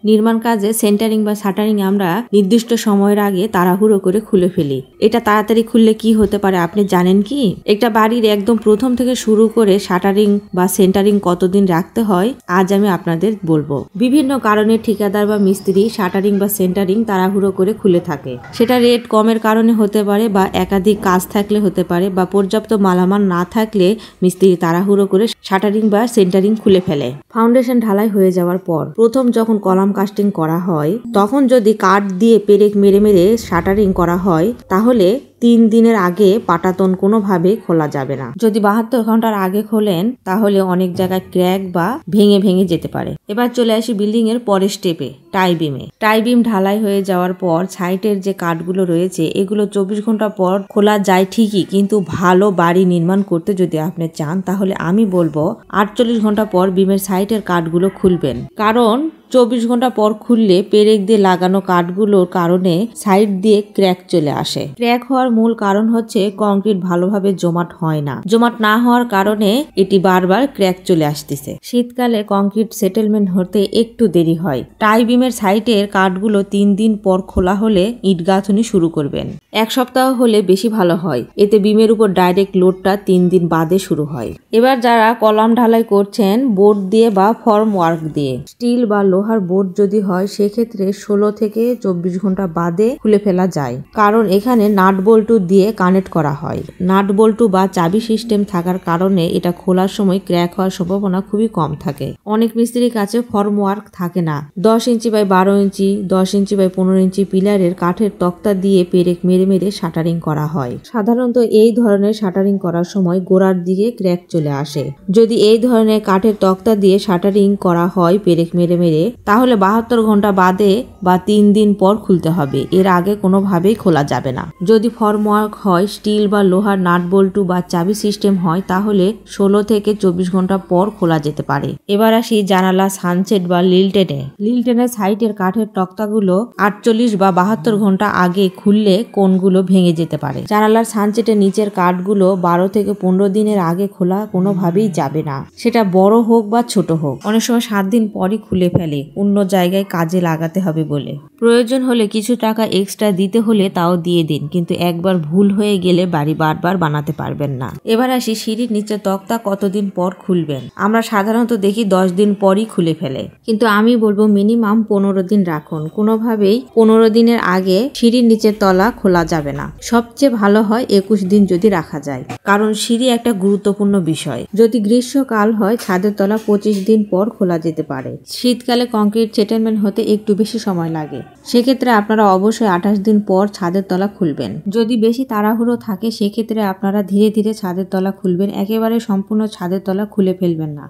নির্মাণ কাজে সেন্টারিং বা শাটারিং আমরা নির্দিষ্ট সময়ের আগে তাড়াহুড়ো করে খুলে ফেলি। এটা তাড়াতাড়ি খুললে কি হতে পারে আপনি জানেন কি? একটা বাড়ির একদম প্রথম থেকে শুরু করে শাটারিং বা সেন্টারিং কতদিন রাখতে হয় আজ আমি আপনাদের বলবো। বিভিন্ন কারণে ঠিকাদার বা মিস্ত্রি শাটারিং বা সেন্টারিং তাড়াহুড়ো করে খুলে থাকে। সেটা রেট কমের কারণে হতে পারে বা একাধিক কাজ থাকলে হতে পারে বা পর্যাপ্ত মালামাল না থাকলে মিস্ত্রি তাড়াহুড়ো করে শাটারিং বা সেন্টারিং খুলে ফেলে। ফাউন্ডেশন ঢালাই হয়ে যাওয়ার পর প্রথম যখন কলাম কাস্টিং করা হয় তখন যদি কাঠ দিয়ে পেরেক মেরে মেরে শাটারিং করা হয় তাহলে 3 দিনের আগে পাটাতন কোনোভাবে খোলা যাবে না। যদি 72 ঘন্টার আগে খোলেন তাহলে অনেক জায়গায় ক্র্যাক বা ভেঙে যেতে পারে। এবার চলে আসি বিল্ডিং এর পরের স্টেপে, টাই বিমে। টাই বিম ঢালাই হয়ে যাওয়ার পর সাইটের যে কাঠগুলো রয়েছে এগুলো 24 ঘন্টা পর খোলা যায় ঠিকই, কিন্তু ভালো বাড়ি নির্মাণ করতে যদি আপনি চান তাহলে আমি বলবো 48 ঘন্টা পর বিমের সাইটের কাঠগুলো খুলবেন। কারণ 24 ঘন্টা পর খুললে পেরেক দিয়ে লাগানো কাঠগুলোর কারণে সাইড দিয়ে ক্র্যাক চলে আসে। ক্র্যাক হওয়ার মূল কারণ হচ্ছে কংক্রিট ভালোভাবে জমাট হয় না। জমাট না হওয়ার কারণে এটি বারবার ক্র্যাক চলে আসতেছে। শীতকালে কংক্রিট সেটেলমেন্ট হতে একটু দেরি হয়। টাই বিমের সাইটের কাঠগুলো 3 দিন পর খোলা হলে ইট গাঁথুনি শুরু করবেন। 1 সপ্তাহ হলে বেশি ভালো হয়, এতে বিমের উপর ডাইরেক্ট লোডটা 3 দিন বাদে শুরু হয়। এবার যারা কলাম ঢালাই করছেন বোর্ড দিয়ে বা ফর্ম ওয়ার্ক দিয়ে, স্টিল বা লোহার বোর্ড যদি হয় সেক্ষেত্রে 16 থেকে 24 ঘন্টা বাদে খুলে ফেলা যায়, কারণ এখানে নাট বল্টু দিয়ে কানেক্ট করা হয়। নাট বল্টু বা চাবি সিস্টেম থাকার কারণে এটা খোলার সময় ক্র্যাক হওয়ার সম্ভাবনা খুবই কম থাকে। অনেক মিস্ত্রির কাছে ফর্ম ওয়ার্ক থাকে না। 10 inch by 12 inch 10 inch by 15 ইঞ্চি পিলারের কাঠের তক্তা দিয়ে পেরেক মেরে মেরে শাটারিং করা হয়। সাধারণত এই ধরনের শাটারিং করার সময় গোড়ার দিকে ক্র্যাক চলে আসে। যদি এই ধরনের কাঠের তক্তা দিয়ে শাটারিং করা হয় পেরেক মেরে মেরে তাহলে 72 ঘন্টা বাদে বা 3 দিন পর খুলতে হবে, এর আগে কোনোভাবেই খোলা যাবে না। যদি ফর্মওয়ার্ক হয়, স্টিল বা লোহার নাট বল্টু বা চাবি সিস্টেম হয় তাহলে 16 থেকে 24 ঘন্টা পর খোলা যেতে পারে। এবার আসি জানালা, সানসেট বা লিলটেনে। লিলটেনের সাইটের কাঠের তক্তাগুলো 48 বা 72 ঘন্টা আগে খুললে কোণগুলো ভেঙে যেতে পারে। জানালার সানসেটের নিচের কাঠগুলো 12 থেকে 15 দিনের আগে খোলা কোনোভাবেই যাবে না, সেটা বড় হোক বা ছোট হোক। অনেক সময় 7 দিন পরই খুলে ফেলে অন্য জায়গায় কাজে লাগাতে হবে বলে। প্রয়োজন হলে কিছু টাকা এক্সট্রা দিতে হলে তাও দিয়ে দিন, কিন্তু একবার ভুল হয়ে গেলে বাড়ি বারবার বানাতে পারবেন না। এবার আসি সিঁড়ির নিচে তক্তা কতদিন পর খুলবেন। আমরা সাধারণত দেখি 10 দিন পরই খুলে ফেলে, কিন্তু আমি বলবো মিনিমাম 15 দিন রাখুন। কোনোভাবেই 15 দিনের আগে সিঁড়ির নিচের তলা খোলা যাবে না। সবচেয়ে ভালো হয় 21 দিন যদি রাখা যায়, কারণ সিঁড়ি একটা গুরুত্বপূর্ণ বিষয়। যদি গ্রীষ্মকাল হয় ছাদের তলা 25 দিন পর খোলা যেতে পারে। শীতকালে কংক্রিট সেটেলমেন্ট হতে একটু বেশি সময় লাগে, সেক্ষেত্রে আপনারা অবশ্যই 28 দিন পর ছাদের তলা খুলবেন। যদি বেশি তাড়াহুড়ো থাকে সেক্ষেত্রে আপনারা ধীরে ধীরে ছাদের তলা খুলবেন, একেবারে সম্পূর্ণ ছাদের তলা খুলে ফেলবেন না।